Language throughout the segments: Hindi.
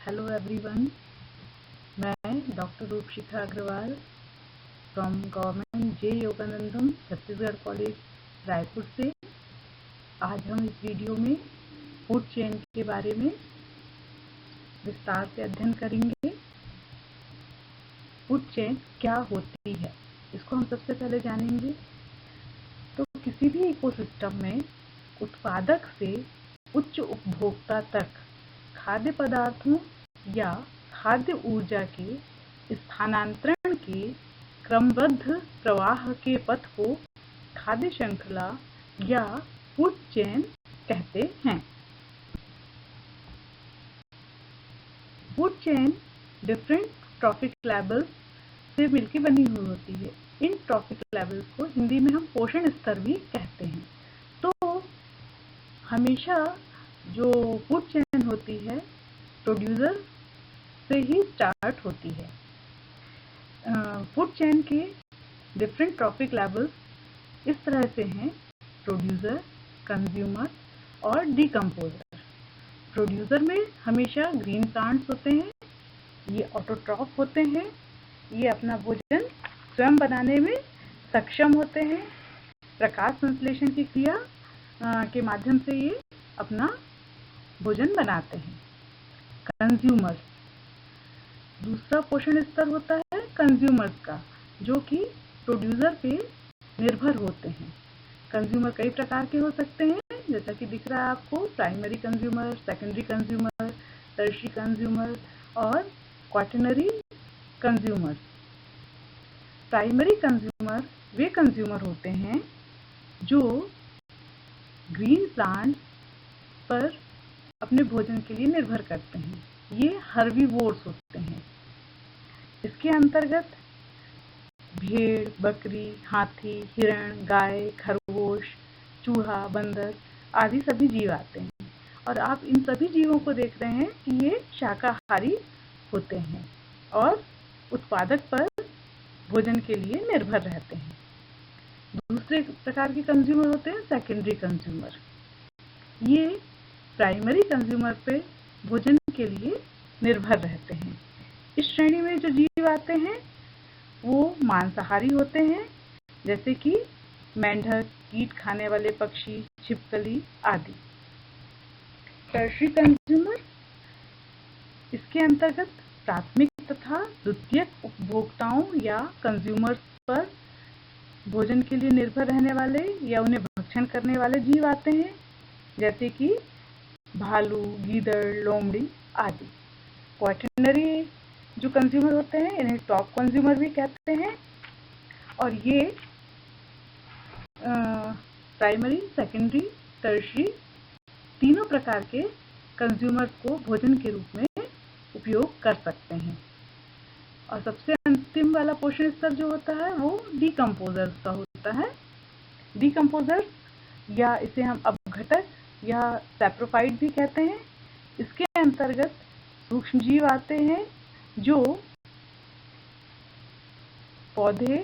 हेलो एवरीवन, मैं doctor Rupshikha Agrawal from government J Yoganandam Chhattisgarh college Raipur से। आज हम इस वीडियो में फूड चेन के बारे में विस्तार से अध्ययन करेंगे। फूड चेन क्या होती है, इसको हम सबसे पहले जानेंगे। तो किसी भी इकोसिस्टम में उत्पादक से उच्च उपभोक्ता तक खाद्य पदार्थों या खाद्य ऊर्जा के स्थानांतरण के क्रमबद्ध प्रवाह के पथ को खाद्य श्रृंखला या फूड चेन कहते हैं। Food chain different trophic levels से मिलकर बनी हुई होती है। इन ट्रॉफिक लेवल्स को हिंदी में हम पोषण स्तर भी कहते हैं। तो हमेशा जो फूड चेन होती है प्रोड्यूसर से ही स्टार्ट होती है। फूड चेन के डिफरेंट ट्रॉफिक लेवल्स इस तरह से हैं: प्रोड्यूसर, कंज्यूमर और डिकम्पोजर। प्रोड्यूसर में हमेशा ग्रीन प्लांट्स होते हैं, ये ऑटोट्रॉफ होते हैं, ये अपना भोजन स्वयं बनाने में सक्षम होते हैं। प्रकाश संश्लेषण की क्रिया के माध्यम से ये अपना भोजन बनाते हैं। कंज्यूमर, दूसरा पोषण स्तर होता है कंज्यूमर्स का, जो कि प्रोड्यूसर पे निर्भर होते हैं। कंज्यूमर कई प्रकार के हो सकते हैं, जैसा कि दिख रहा है आपको: primary consumer, secondary consumer, tertiary consumer और क्वाटरनरी कंज्यूमर। प्राइमरी कंज्यूमर वे कंज्यूमर होते हैं जो ग्रीन प्लांट पर अपने भोजन के लिए निर्भर करते हैं। ये हर्बीवोर्स होते हैं। इसके अंतर्गत भेड़, बकरी, हाथी, हिरण, गाय, खरगोश, चूहा, बंदर आदि सभी जीव आते हैं। और आप इन सभी जीवों को देख रहे हैं कि ये शाकाहारी होते हैं और उत्पादक पर भोजन के लिए निर्भर रहते हैं। दूसरे प्रकार के कंज्यूमर होते हैं सेकेंडरी कंज्यूमर। ये प्राइमरी कंज्यूमर पे भोजन के लिए निर्भर रहते हैं। इस श्रेणी में जो जीव आते हैं वो मांसाहारी होते हैं, जैसे कि मेंढक, कीट खाने वाले पक्षी, छिपकली आदि। टर्शियरी कंज्यूमर, इसके अंतर्गत प्राथमिक तथा द्वितीयक उपभोक्ताओं या कंज्यूमर्स पर भोजन के लिए निर्भर रहने वाले या उन्हें भक्षण करने वाले जीव आते हैं, जैसे कि भालू, गीदड़, लोमड़ी आदि। क्वाटरनरी जो कंज्यूमर होते हैं इन्हें टॉप कंज्यूमर भी कहते हैं, और ये प्राइमरी, सेकेंडरी, टर्शियरी तीनों प्रकार के कंज्यूमर्स को भोजन के रूप में उपयोग कर सकते हैं। और सबसे अंतिम वाला पोषण स्तर जो होता है वो डिकम्पोजर्स का होता है। डिकम्पोजर्स या इसे हम अपघटक या सैप्रोफाइट भी कहते हैं। इसके अंतर्गत सूक्ष्म जीव आते हैं जो पौधे,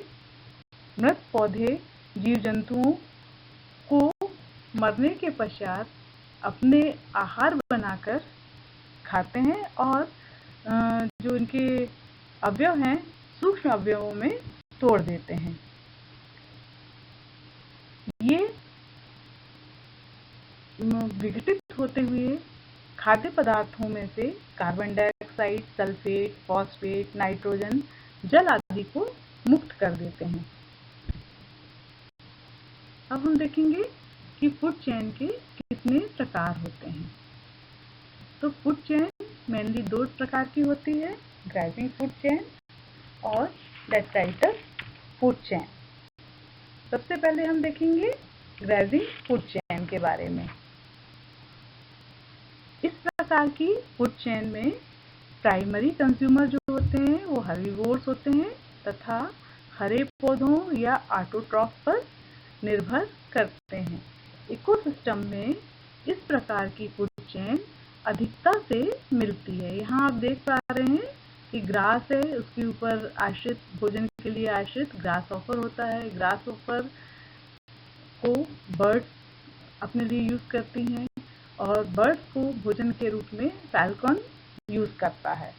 मृत पौधे, जीव जंतुओं को मरने के पश्चात अपने आहार बनाकर खाते हैं और जो इनके अवयव हैं सूक्ष्म अवयवों में तोड़ देते हैं। ये विघटित होते हुए खाद्य पदार्थों में से carbon dioxide, sulphate, phosphate, nitrogen, जल आदि को मुक्त कर देते हैं। अब हम देखेंगे कि फूड चेन के कितने प्रकार होते हैं। तो फूड चेन मेनली दो प्रकार की होती है: ग्राइपिंग फूड चेन और डेट्राइटस फूड चेन। सबसे पहले हम देखेंगे ग्राइपिंग फूड चेन के बारे में। इस प्रकार की फूड चेन में प्राइमरी कंज्यूमर जो होते हैं वो हर्बीवोर्स होते हैं तथा हरे पौधों या ऑटोट्रॉफ पर निर्भर करते हैं। इकोसिस्टम में इस प्रकार की फूड चेन अधिकता से मिलती है। यहाँ आप देख पा रहे हैं कि ग्रास है, उसके ऊपर आश्रित, भोजन के लिए आश्रित ग्रास ऑफर होता है। ग्रास ऑफर को बर्ड्स अपने लिए यूज करती हैं और बर्ड्स को भोजन के रूप में फैल्कन यूज करता है।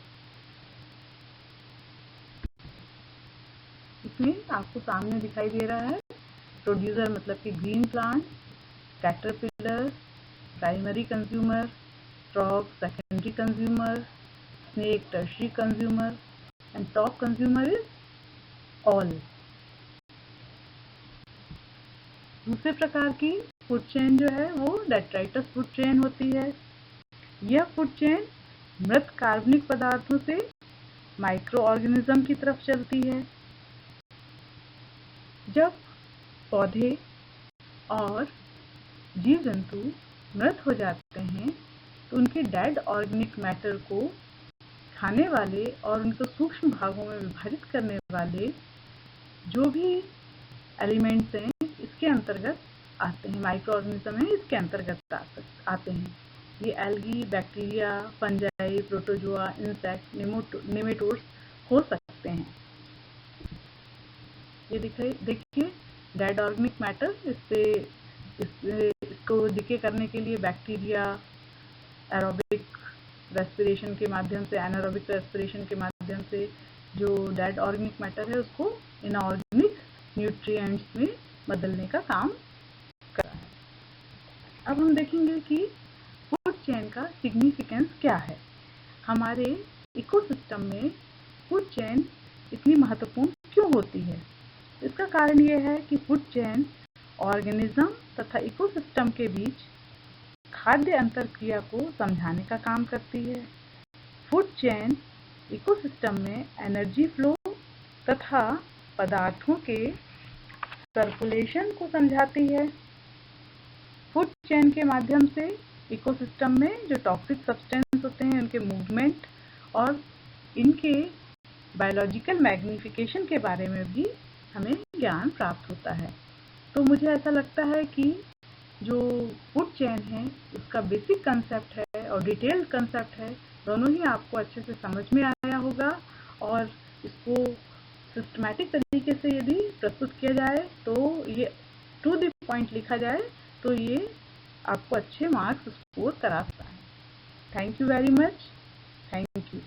इसमें आपको सामने दिखाई दे रहा है प्रोड्यूसर मतलब कि green plant, caterpillar primary consumer, frog secondary consumer, snake tertiary consumer and top consumer is all. दूसरे प्रकार की फूड चेन जो है वो डेट्राइटस फूड चेन होती है। यह फूड चेन मृत कार्बनिक पदार्थों से माइक्रो ऑर्गेनिज्म की तरफ चलती है। जब पौधे और जीव जंतु मृत हो जाते हैं तो उनके डेड ऑर्गेनिक मैटर को खाने वाले और उनको सूक्ष्म भागों में विभाजित करने वाले जो भी एलिमेंट्स हैं इसके अंतर्गत आते हैं, माइक्रो ऑर्गेनिज्म है इसके अंतर्गत आते हैं। ये algae, bacteria, fungi, protozoa, insect, nematodes हो सकते हैं। ये देखिए डेड ऑर्गेनिक मैटर, इसको डिके करने के लिए बैक्टीरिया एरोबिक रेस्पिरेशन के माध्यम से, एनारोबिक रेस्पिरेशन के माध्यम से जो डेड ऑर्गेनिक मैटर है उसको इनऑर्गेनिक न्यूट्रिएंट्स में बदलने का काम कर रहा है। अब हम देखेंगे कि फूड चेन का सिग्निफिकेंस क्या है। हमारे इकोसिस्टम में फूड चेन इतनी महत्वपूर्ण क्यों होती है? इसका कारण यह है कि फूड चेन ऑर्गेनिज्म तथा इकोसिस्टम के बीच खाद्य अंतरक्रिया को समझाने का काम करती है। फूड चेन इकोसिस्टम में एनर्जी फ्लो तथा पदार्थों के सर्कुलेशन को समझाती है। फूड चेन के माध्यम से इकोसिस्टम में जो टॉक्सिक सब्सटेंस होते हैं उनके मूवमेंट और इनके बायोलॉजिकल मैग्निफिकेशन के बारे में भी हमें ज्ञान प्राप्त होता है। तो मुझे ऐसा लगता है कि जो फूड चेन है उसका बेसिक कंसेप्ट है और डिटेल्ड कंसेप्ट है, दोनों ही आपको अच्छे से समझ में आया होगा और इसको सिस्टमैटिक तरीके से यदि प्रस्तुत किया जाए तो ये टू द पॉइंट लिखा जाए तो ये आपको अच्छे मार्क्स स्कोर करा सकता है। Thank you very much. Thank you.